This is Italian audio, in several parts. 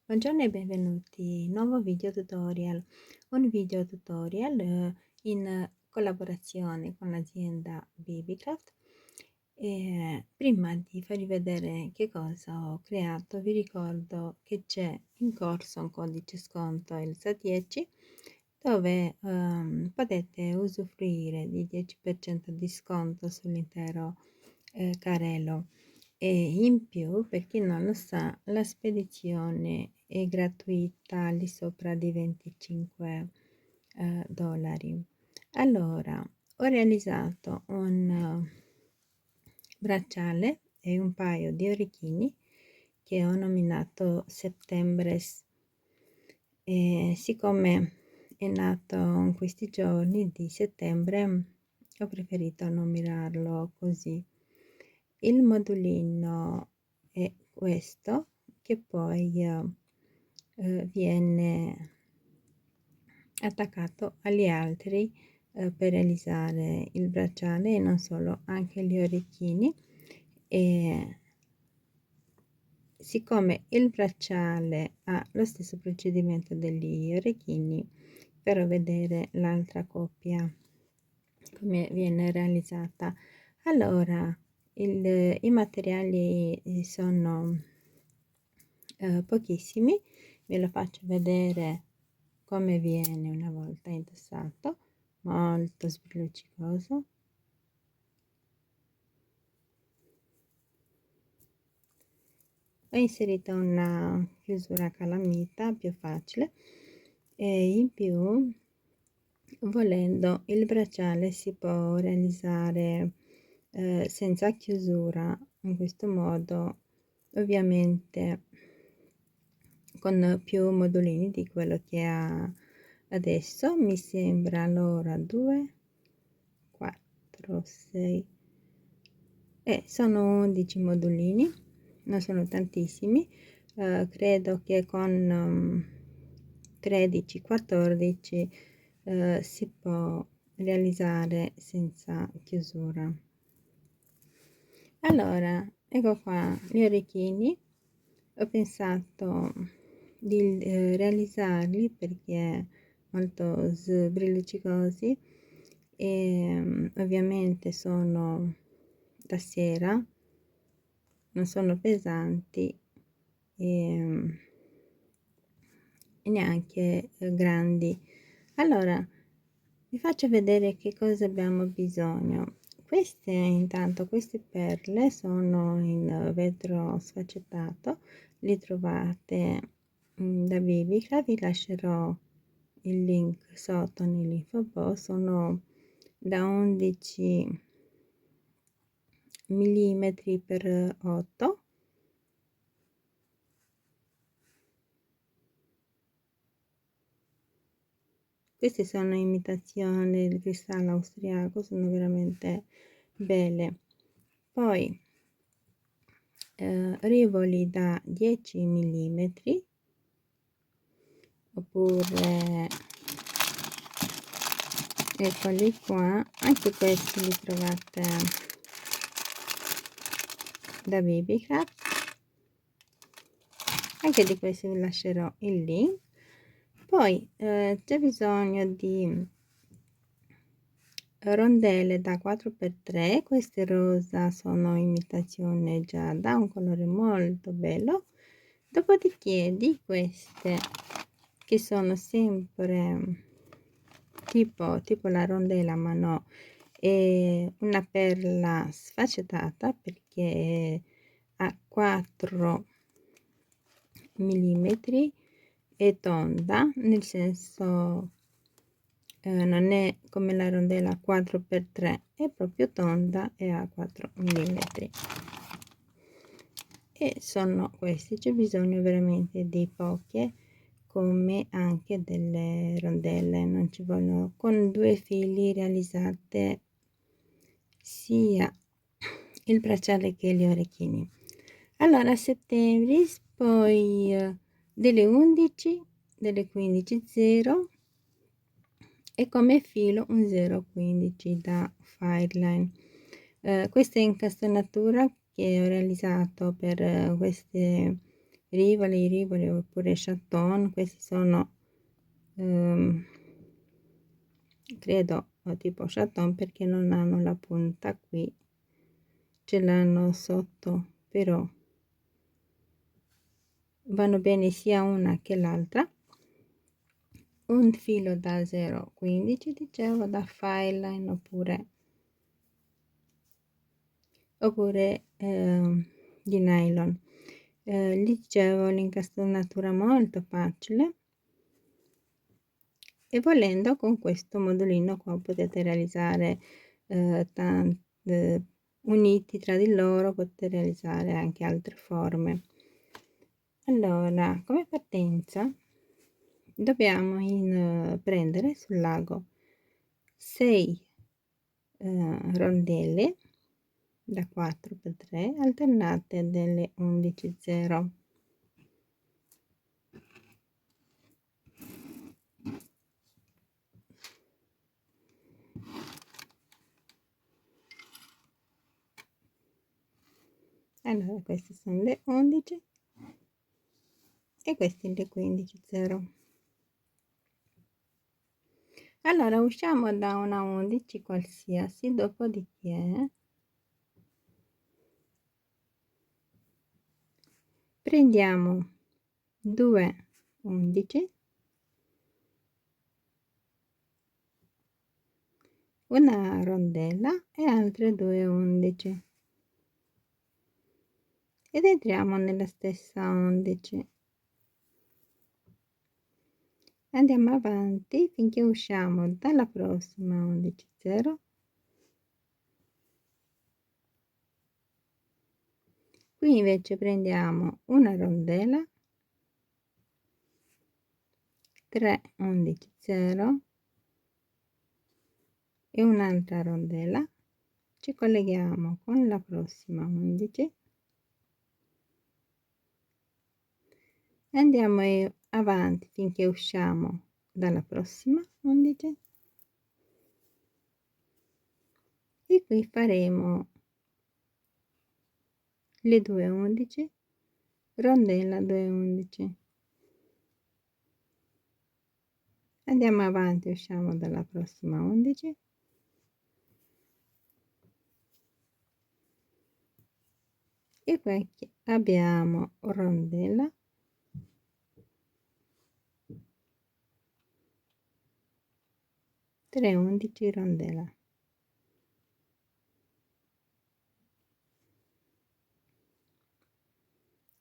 Buongiorno e benvenuti, nuovo video tutorial. Un video tutorial in collaborazione con l'azienda Babycraft. Prima di farvi vedere che cosa ho creato, vi ricordo che c'è in corso un codice sconto ELSA 10 dove potete usufruire di 10% di sconto sull'intero carrello. E in più, per chi non lo sa, la spedizione è gratuita al di sopra di 25 dollari. Allora, ho realizzato un bracciale e un paio di orecchini che ho nominato Septembres. E siccome è nato in questi giorni di settembre, ho preferito nominarlo così. Il modulino è questo, che poi viene attaccato agli altri per realizzare il bracciale e non solo, anche gli orecchini. E siccome il bracciale ha lo stesso procedimento degli orecchini, farò vedere l'altra coppia come viene realizzata. Allora, i materiali sono pochissimi, ve lo faccio vedere come viene una volta indossato, molto sbrilluccicoso. Ho inserito una chiusura calamita più facile e in più, volendo, il bracciale si può realizzare senza chiusura, in questo modo, ovviamente con più modulini di quello che ha adesso. Mi sembra allora 2 4 6 e sono 11 modulini, non sono tantissimi. Credo che con 13-14 si può realizzare senza chiusura. Allora, ecco qua gli orecchini. Ho pensato di realizzarli perché molto sbrilluccicosi e ovviamente sono da sera, non sono pesanti e neanche grandi. Allora, vi faccio vedere che cosa abbiamo bisogno. Queste perle sono in vetro sfaccettato, li trovate da Babycraft, vi lascerò il link sotto nell'info box. Sono da 11 mm per 8. Queste sono imitazioni del cristallo austriaco, sono veramente belle. Poi rivoli da 10 mm oppure eccoli qua, anche questi li trovate da Babycraft, anche di questi vi lascerò il link. Poi c'è bisogno di rondelle da 4x3, queste rosa sono imitazione giada, un colore molto bello. Dopodiché di queste che sono sempre tipo la rondella, ma no, è una perla sfaccettata perché ha 4 mm, è tonda, nel senso non è come la rondella 4x3, è proprio tonda e ha 4 mm. E sono questi, c'è bisogno veramente di poche, come anche delle rondelle, non ci vogliono, con 2 fili realizzate sia il bracciale che gli orecchini. Allora, a settembre, poi delle 11, delle 15 0 e come filo un 0,15 da Fireline. Questa è incastonatura che ho realizzato per queste rivoli oppure chaton. Questi sono credo tipo chaton perché non hanno la punta qui, ce l'hanno sotto, però vanno bene sia una che l'altra. Un filo da 0,15 dicevo, da fine line oppure di nylon. Gli dicevo l'incastonatura molto facile, e volendo con questo modulino qua potete realizzare uniti tra di loro, potete realizzare anche altre forme. Allora, come partenza dobbiamo prendere sul lago 6 rondelle da 4x3 alternate delle 11,0. Allora, queste sono le 11 e queste le 15,0. Allora usciamo da una 11 qualsiasi, dopodiché prendiamo 2 11, una rondella e altre 2 11 ed entriamo nella stessa 11. Andiamo avanti finché usciamo dalla prossima 11,0. Qui invece prendiamo una rondella, 3 11,0 e un'altra rondella, ci colleghiamo con la prossima 11, andiamo avanti finché usciamo dalla prossima 11 e qui faremo le 2 11, rondella 2 11. Andiamo avanti, usciamo dalla prossima 11 e qui abbiamo rondella, 3 11 rondella.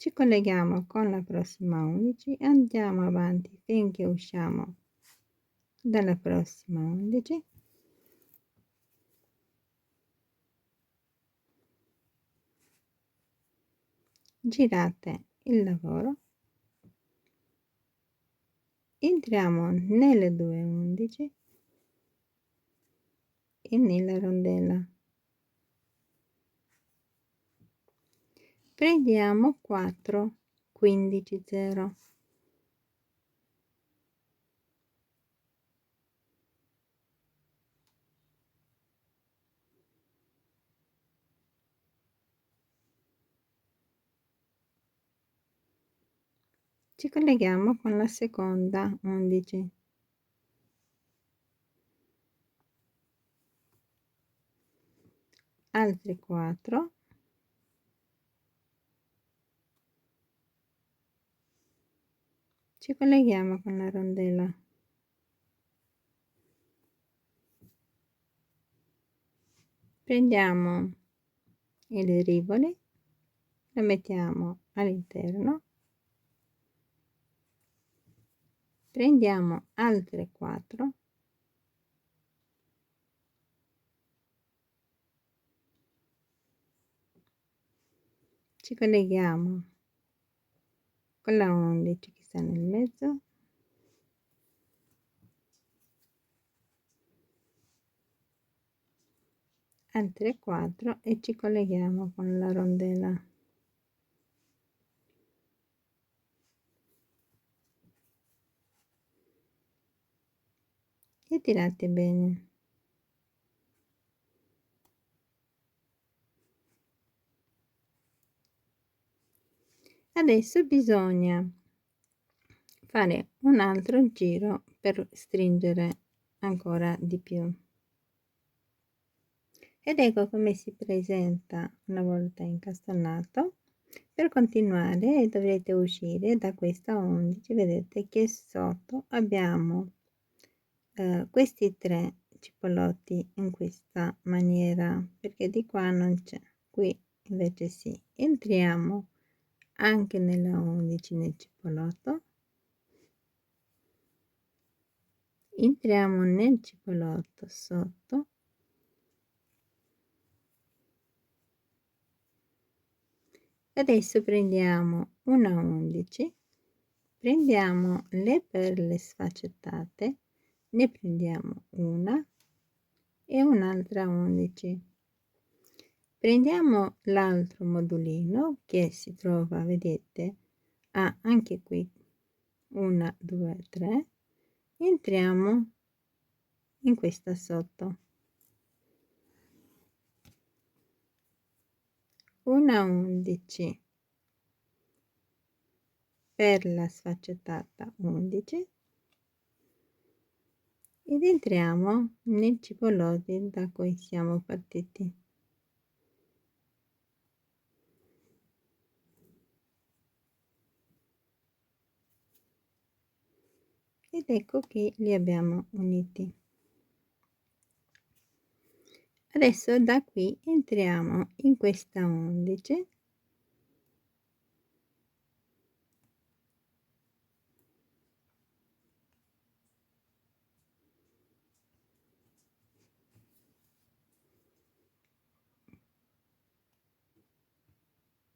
Ci colleghiamo con la prossima 11 e andiamo avanti finché usciamo dalla prossima 11 girate il lavoro, entriamo nelle 2 11 e nella rondella, prendiamo 4 15,0 ci colleghiamo con la seconda 11, altri 4, ci colleghiamo con la rondella, prendiamo il rivoli, lo mettiamo all'interno, prendiamo altre 4, ci colleghiamo con la 11 che sta nel mezzo, altre 4 e ci colleghiamo con la rondella. E tirate bene. Adesso bisogna fare un altro giro per stringere ancora di più. Ed ecco come si presenta una volta incastonato. Per continuare dovrete uscire da questa 11, vedete che sotto abbiamo questi 3 cipollotti in questa maniera, perché di qua non c'è, qui invece sì. Entriamo anche nella 11 nel cipolotto, entriamo nel cipolotto sotto, adesso prendiamo una 11, prendiamo le perle sfaccettate, ne prendiamo una e un'altra 11. Prendiamo l'altro modulino che si trova, vedete, anche qui 1, 2, 3, entriamo in questa sotto, una 11, perla sfaccettata 11 ed entriamo nel cipollotti da cui siamo partiti. Ed ecco che li abbiamo uniti. Adesso da qui entriamo in questa 11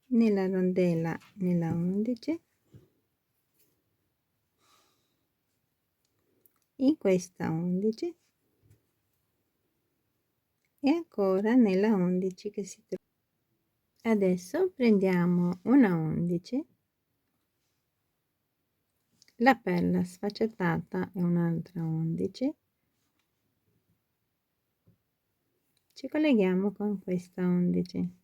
nella rondella, nella 11, in questa 11 e ancora nella 11 che si trova. Adesso prendiamo una 11, la perla sfaccettata e un'altra 11, ci colleghiamo con questa 11,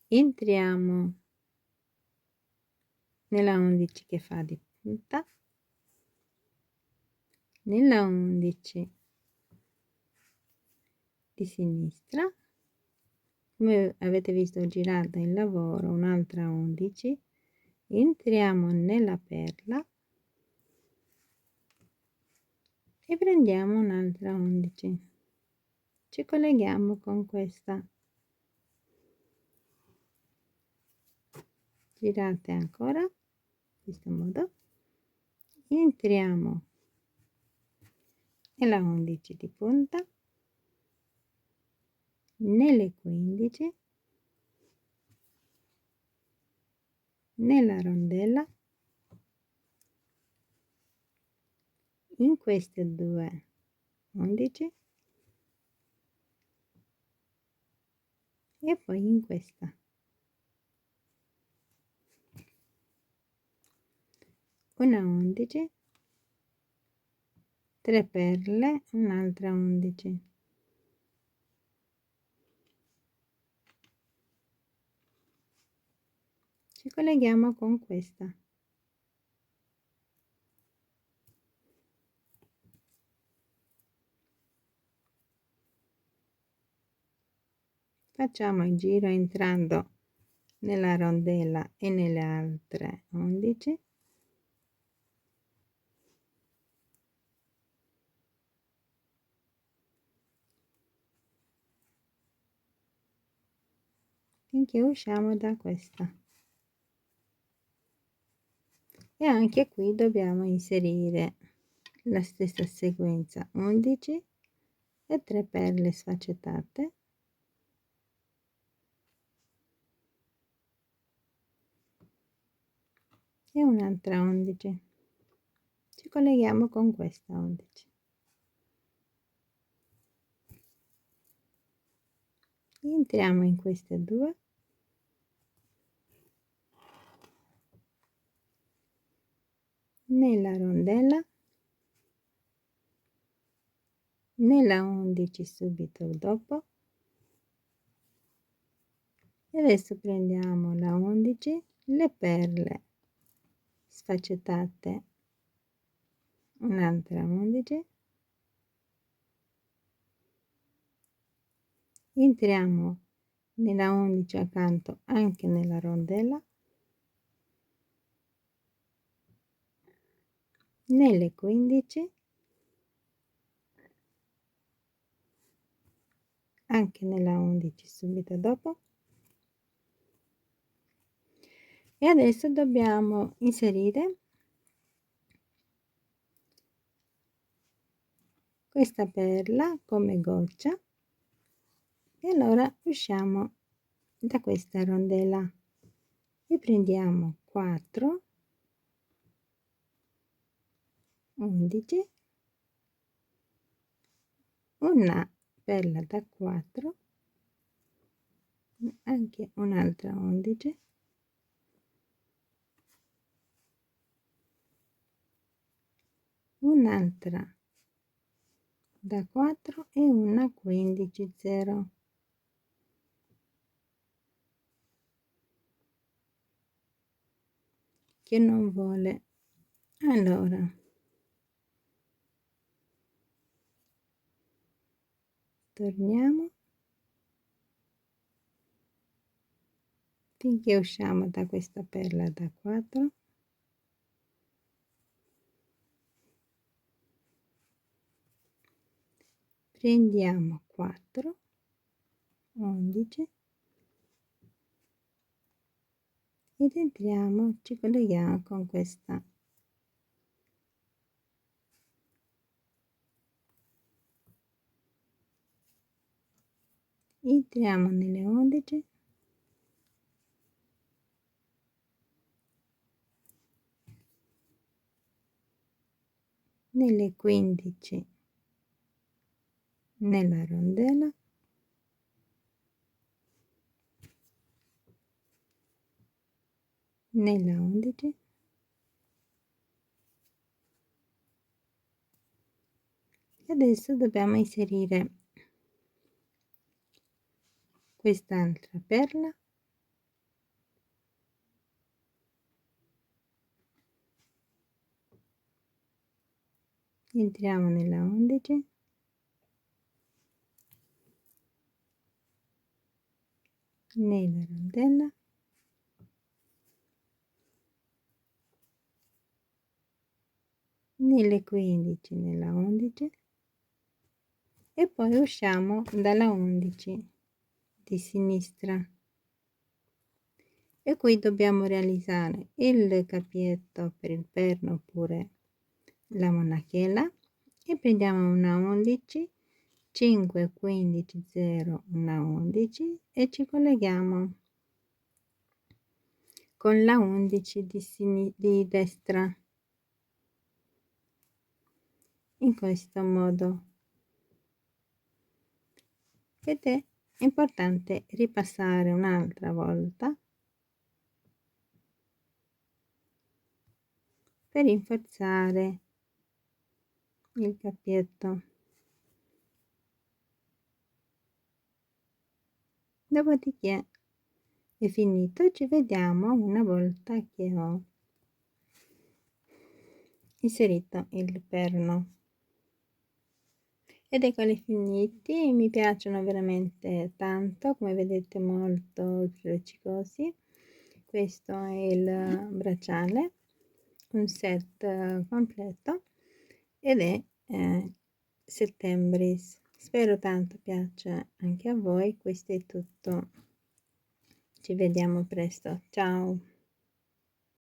entriamo nella 11 che fa di punta, nella 11 di sinistra, come avete visto girata il lavoro, un'altra 11, entriamo nella perla e prendiamo un'altra 11, ci colleghiamo con questa, girate ancora in questo modo, entriamo nella 11 di punta, nelle 15, nella rondella, in queste due 11 e poi in questa. Una 11, 3 perle, un'altra 11. Ci colleghiamo con questa. Facciamo il giro entrando nella rondella e nelle altre 11. Finché usciamo da questa. E anche qui dobbiamo inserire la stessa sequenza 11 e 3 perle sfaccettate e un'altra 11, ci colleghiamo con questa 11, entriamo in queste due, nella rondella, nella 11 subito dopo, adesso prendiamo la 11, le perle sfaccettate, un'altra 11, entriamo nella 11 accanto anche nella rondella, nelle 15, anche nella 11 subito dopo, e adesso dobbiamo inserire questa perla come goccia e allora usciamo da questa rondella e prendiamo 4, 11, una perla da 4, anche un'altra 11, un'altra da 4 e una 15, 0. Che non vuole. Allora torniamo finché usciamo da questa perla da 4, prendiamo 4, 11 ed entriamo, ci colleghiamo con questa entriamo nelle 11, nelle 15 nella rondella, nella 11 e adesso dobbiamo inserire quest'altra perla, entriamo nella 11, nella rondella, nelle 15 nella 11 e poi usciamo dalla 11 di sinistra e qui dobbiamo realizzare il capietto per il perno oppure la monachella e prendiamo una 11, 5, 15, 0, una 11 e ci colleghiamo con la 11 di destra in questo modo ed è importante ripassare un'altra volta per rinforzare il capietto. Dopodiché è finito, ci vediamo una volta che ho inserito il perno. Ed eccoli finiti, mi piacciono veramente tanto, come vedete molto luccicosi. Questo è il bracciale, un set completo ed è Settembris. Spero tanto piaccia anche a voi. Questo è tutto, ci vediamo presto, ciao.